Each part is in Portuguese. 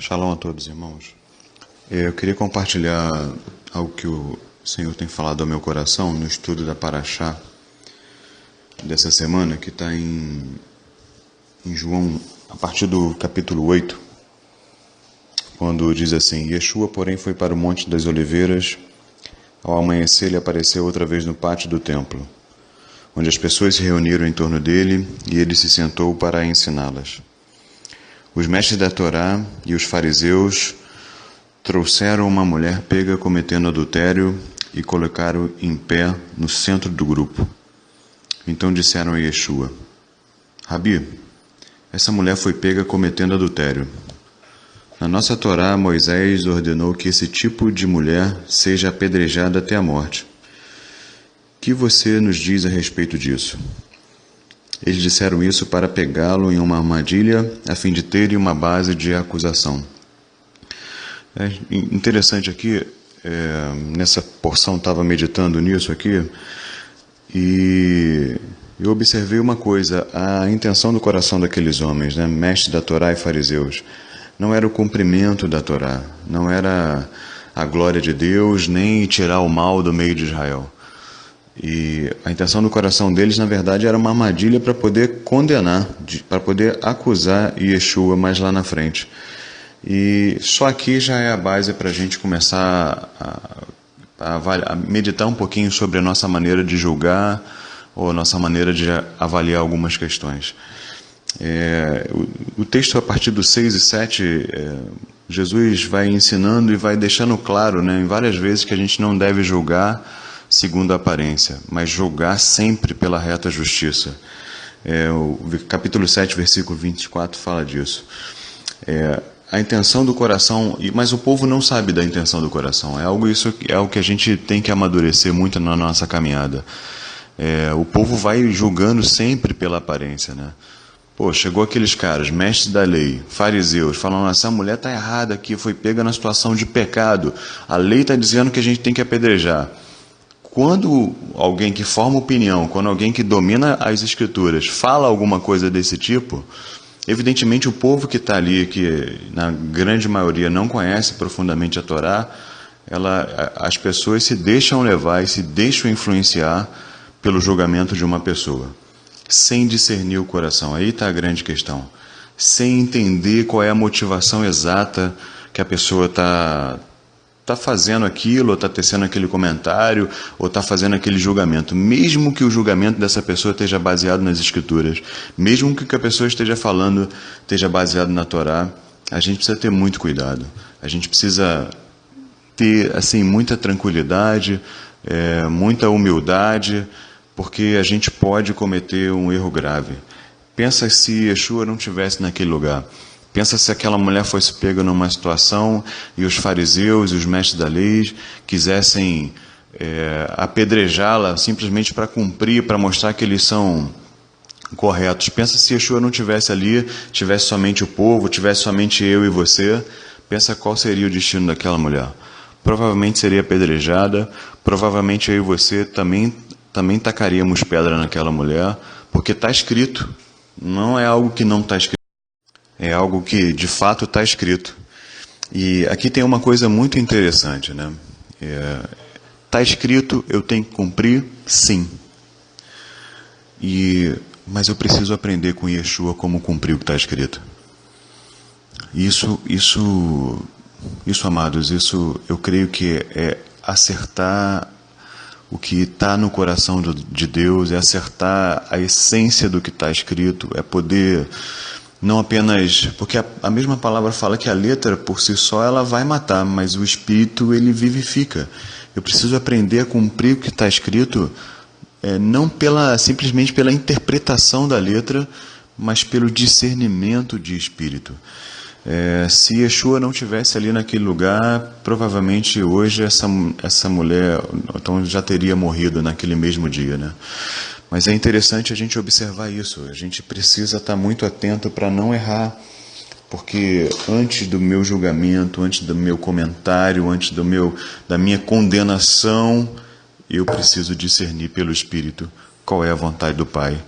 Shalom a todos, irmãos. Eu queria compartilhar algo que o Senhor tem falado ao meu coração no estudo da Paraxá dessa semana, que está em João, a partir do capítulo 8, quando diz assim: Yeshua, porém, foi para o Monte das Oliveiras. Ao amanhecer, ele apareceu outra vez no pátio do templo, onde as pessoas se reuniram em torno dele, e ele se sentou para ensiná-las. Os mestres da Torá e os fariseus trouxeram uma mulher pega cometendo adultério e colocaram em pé no centro do grupo. Então disseram a Yeshua: Rabi, essa mulher foi pega cometendo adultério. Na nossa Torá, Moisés ordenou que esse tipo de mulher seja apedrejada até a morte. O que você nos diz a respeito disso? Eles disseram isso para pegá-lo em uma armadilha, a fim de terem uma base de acusação. É interessante aqui, nessa porção, estava meditando nisso aqui, e eu observei uma coisa: a intenção do coração daqueles homens, né, mestres da Torá e fariseus, não era o cumprimento da Torá, não era a glória de Deus, nem tirar o mal do meio de Israel. E a intenção do coração deles, na verdade, era uma armadilha para poder condenar, para poder acusar Yeshua mais lá na frente. E só aqui já é a base para a gente começar a meditar um pouquinho sobre a nossa maneira de julgar ou a nossa maneira de avaliar algumas questões. O texto, a partir dos 6 e 7, Jesus vai ensinando e vai deixando claro, né, em várias vezes, que a gente não deve julgar segundo a aparência, mas julgar sempre pela reta justiça. O capítulo 7, versículo 24 fala disso. A intenção do coração, mas o povo não sabe da intenção do coração. É algo que a gente tem que amadurecer muito na nossa caminhada. O povo vai julgando sempre pela aparência, né? Pô, chegou aqueles caras, mestres da lei, fariseus, falando: essa mulher está errada aqui, foi pega na situação de pecado. A lei está dizendo que a gente tem que apedrejar. Quando alguém que forma opinião, quando alguém que domina as escrituras fala alguma coisa desse tipo, evidentemente o povo que está ali, que na grande maioria não conhece profundamente a Torá, as pessoas se deixam levar e se deixam influenciar pelo julgamento de uma pessoa, sem discernir o coração. Aí está a grande questão. Sem entender qual é a motivação exata que a pessoa está fazendo aquilo, ou está tecendo aquele comentário, ou está fazendo aquele julgamento. Mesmo que o julgamento dessa pessoa esteja baseado nas Escrituras, mesmo que o que a pessoa esteja falando esteja baseado na Torá, a gente precisa ter muito cuidado. A gente precisa ter assim, muita tranquilidade, muita humildade, porque a gente pode cometer um erro grave. Pensa se Yeshua não estivesse naquele lugar. Pensa se aquela mulher fosse pega numa situação e os fariseus e os mestres da lei quisessem apedrejá-la simplesmente para cumprir, para mostrar que eles são corretos. Pensa se Yeshua não estivesse ali, tivesse somente o povo, tivesse somente eu e você. Pensa qual seria o destino daquela mulher. Provavelmente seria apedrejada, provavelmente eu e você também tacaríamos pedra naquela mulher, porque está escrito. Não é algo que não está escrito. É algo que, de fato, está escrito. E aqui tem uma coisa muito interessante, né? Está escrito, eu tenho que cumprir? Sim. Mas eu preciso aprender com Yeshua como cumprir o que está escrito. Isso, amados, isso eu creio que é acertar o que está no coração de Deus, é acertar a essência do que está escrito, é poder... Não apenas, porque a mesma palavra fala que a letra por si só ela vai matar, mas o espírito ele vivifica. Eu preciso aprender a cumprir o que está escrito, não simplesmente pela interpretação da letra, mas pelo discernimento de espírito. Se Yeshua não estivesse ali naquele lugar, provavelmente hoje essa mulher então, já teria morrido naquele mesmo dia, né? Mas é interessante a gente observar isso. A gente precisa estar muito atento para não errar, porque antes do meu julgamento, antes do meu comentário, antes da minha condenação, eu preciso discernir pelo Espírito qual é a vontade do Pai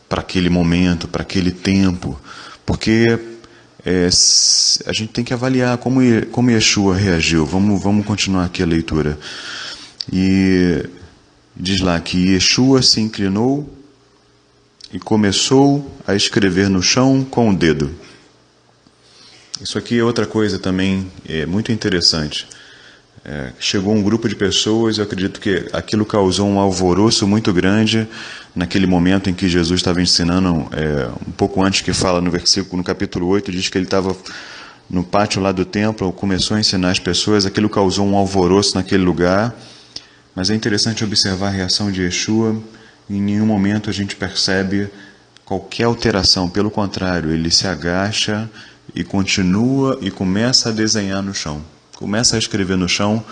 para aquele momento, para aquele tempo, porque a gente tem que avaliar como Yeshua reagiu. Vamos continuar aqui a leitura. E diz lá que Yeshua se inclinou e começou a escrever no chão com o dedo. Isso aqui é outra coisa também muito interessante. Chegou um grupo de pessoas, eu acredito que aquilo causou um alvoroço muito grande naquele momento em que Jesus estava ensinando, um pouco antes que fala no capítulo 8, diz que ele estava no pátio lá do templo, começou a ensinar as pessoas, aquilo causou um alvoroço naquele lugar, mas é interessante observar a reação de Yeshua. Em nenhum momento a gente percebe qualquer alteração, pelo contrário, ele se agacha e continua e começa a desenhar no chão. Começa a escrever no chão,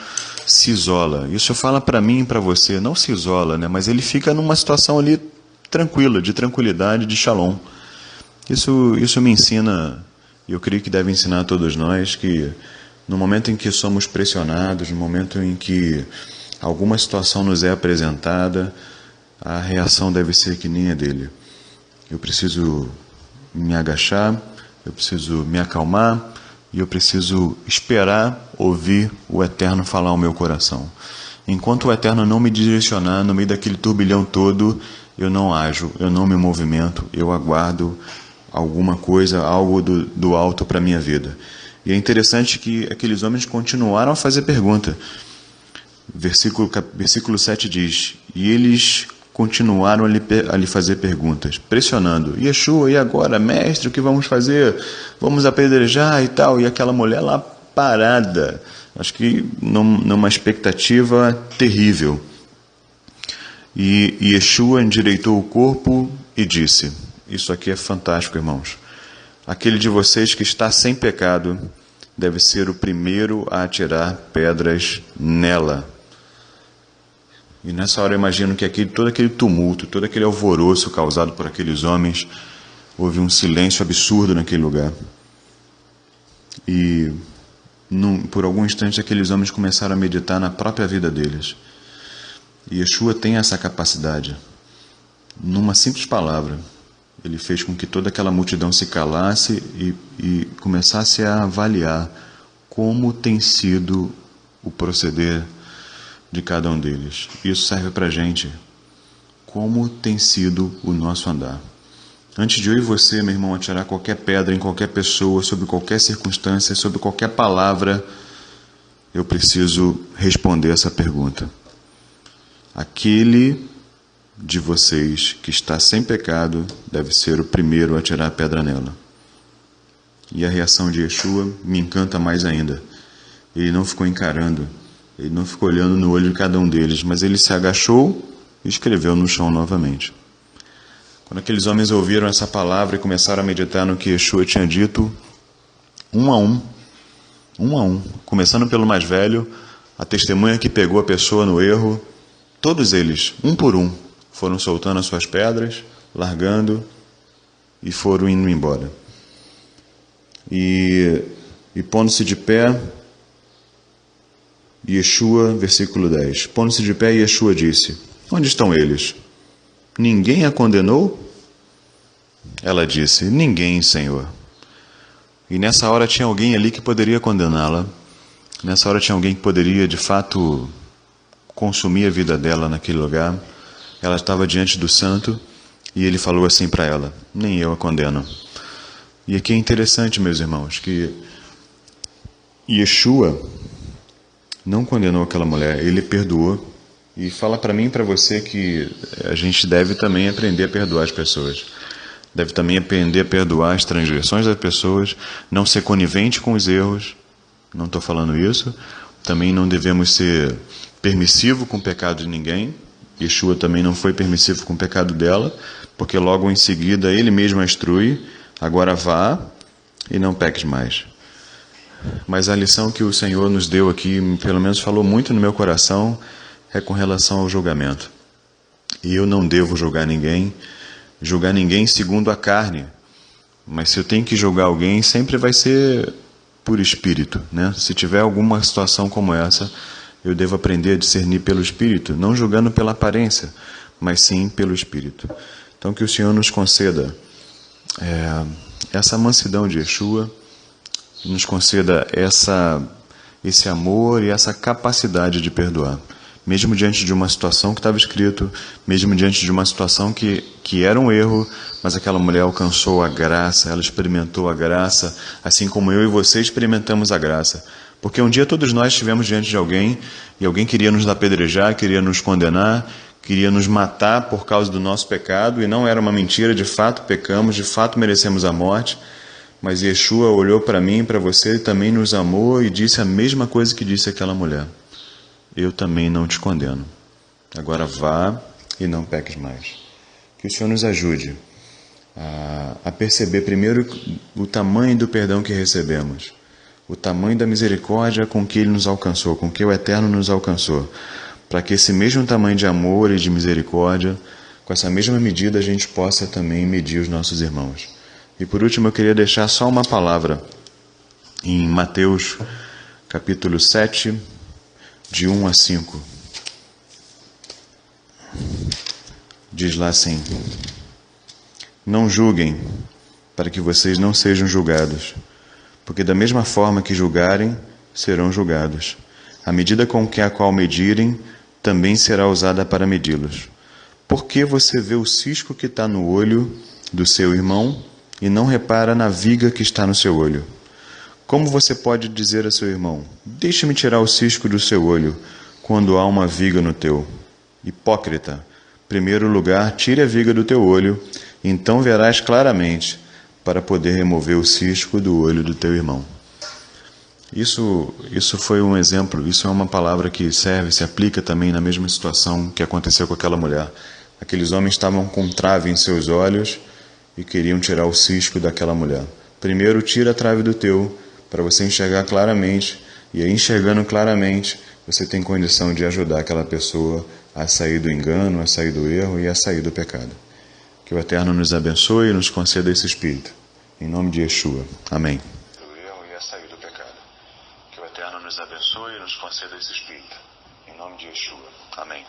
se isola. Isso fala para mim e para você, não se isola, né? Mas ele fica numa situação ali tranquila, de tranquilidade, de shalom. Isso me ensina, e eu creio que deve ensinar a todos nós, que no momento em que somos pressionados, no momento em que alguma situação nos é apresentada, a reação deve ser que nem a dele. Eu preciso me agachar, eu preciso me acalmar, e eu preciso esperar ouvir o Eterno falar ao meu coração. Enquanto o Eterno não me direcionar no meio daquele turbilhão todo, eu não ajo, eu não me movimento, eu aguardo alguma coisa, algo do alto para a minha vida. E é interessante que aqueles homens continuaram a fazer pergunta. Versículo 7 diz, e eles continuaram a lhe fazer perguntas, pressionando. Yeshua, e agora, mestre, o que vamos fazer? Vamos apedrejar e tal. E aquela mulher lá parada, acho que numa expectativa terrível. E Yeshua endireitou o corpo e disse, isso aqui é fantástico, irmãos, aquele de vocês que está sem pecado deve ser o primeiro a atirar pedras nela. E nessa hora eu imagino que todo aquele tumulto, todo aquele alvoroço causado por aqueles homens, houve um silêncio absurdo naquele lugar. E por algum instante aqueles homens começaram a meditar na própria vida deles. E Yeshua tem essa capacidade. Numa simples palavra, ele fez com que toda aquela multidão se calasse e começasse a avaliar como tem sido o proceder de cada um deles. Isso serve para a gente. Como tem sido o nosso andar. Antes de eu e você, meu irmão, atirar qualquer pedra em qualquer pessoa, sobre qualquer circunstância, sobre qualquer palavra, eu preciso responder essa pergunta. Aquele de vocês que está sem pecado deve ser o primeiro a atirar a pedra nela. E a reação de Yeshua me encanta mais ainda. Ele não ficou encarando, ele não ficou olhando no olho de cada um deles, mas ele se agachou e escreveu no chão novamente. Quando aqueles homens ouviram essa palavra e começaram a meditar no que Yeshua tinha dito, um a um, começando pelo mais velho, a testemunha que pegou a pessoa no erro, todos eles, um por um, foram soltando as suas pedras, largando e foram indo embora. E pondo-se de pé, Yeshua, versículo 10, pondo-se de pé, Yeshua disse, onde estão eles? Ninguém a condenou? Ela disse, ninguém, Senhor. E nessa hora tinha alguém ali que poderia condená-la. Nessa hora tinha alguém que poderia, de fato, consumir a vida dela naquele lugar. Ela estava diante do santo e ele falou assim para ela, nem eu a condeno. E aqui é interessante, meus irmãos, que Yeshua não condenou aquela mulher, ele perdoou. E fala para mim e para você que a gente deve também aprender a perdoar as pessoas. Deve também aprender a perdoar as transgressões das pessoas, não ser conivente com os erros. Não estou falando isso. Também não devemos ser permissivo com o pecado de ninguém. Yeshua também não foi permissivo com o pecado dela, porque logo em seguida ele mesmo a instrui, agora vá e não peques mais. Mas a lição que o Senhor nos deu aqui, pelo menos falou muito no meu coração, é com relação ao julgamento. E eu não devo julgar ninguém segundo a carne. Mas se eu tenho que julgar alguém, sempre vai ser por espírito, né? Se tiver alguma situação como essa, eu devo aprender a discernir pelo espírito, não julgando pela aparência, mas sim pelo espírito. Então que o Senhor nos conceda essa mansidão de Yeshua, nos conceda esse amor e essa capacidade de perdoar. Mesmo diante de uma situação que estava escrito, mesmo diante de uma situação que era um erro, mas aquela mulher alcançou a graça, ela experimentou a graça, assim como eu e você experimentamos a graça. Porque um dia todos nós estivemos diante de alguém, e alguém queria nos apedrejar, queria nos condenar, queria nos matar por causa do nosso pecado, e não era uma mentira, de fato pecamos, de fato merecemos a morte, mas Yeshua olhou para mim e para você, e também nos amou e disse a mesma coisa que disse aquela mulher: eu também não te condeno. Agora vá e não peques mais. Que o Senhor nos ajude a perceber primeiro o tamanho do perdão que recebemos, o tamanho da misericórdia com que Ele nos alcançou, com que o Eterno nos alcançou, para que esse mesmo tamanho de amor e de misericórdia, com essa mesma medida, a gente possa também medir os nossos irmãos. E por último, eu queria deixar só uma palavra em Mateus, capítulo 7, de 1 a 5. Diz lá assim: não julguem, para que vocês não sejam julgados, porque da mesma forma que julgarem, serão julgados. A medida com que a qual medirem, também será usada para medi-los. Por que você vê o cisco que está no olho do seu irmão e não repara na viga que está no seu olho? Como você pode dizer a seu irmão: deixe-me tirar o cisco do seu olho, quando há uma viga no teu? Hipócrita, em primeiro lugar, tire a viga do teu olho, então verás claramente, para poder remover o cisco do olho do teu irmão. Isso foi um exemplo, isso é uma palavra que serve, se aplica também na mesma situação que aconteceu com aquela mulher. Aqueles homens estavam com trave em seus olhos e queriam tirar o cisco daquela mulher. Primeiro, tira a trave do teu, para você enxergar claramente, e aí, enxergando claramente, você tem condição de ajudar aquela pessoa a sair do engano, a sair do erro e a sair do pecado. Que o Eterno nos abençoe e nos conceda esse Espírito. Em nome de Yeshua. Amém. Do erro e a sair do pecado. Que o Eterno nos abençoe e nos conceda esse Espírito. Em nome de Yeshua. Amém.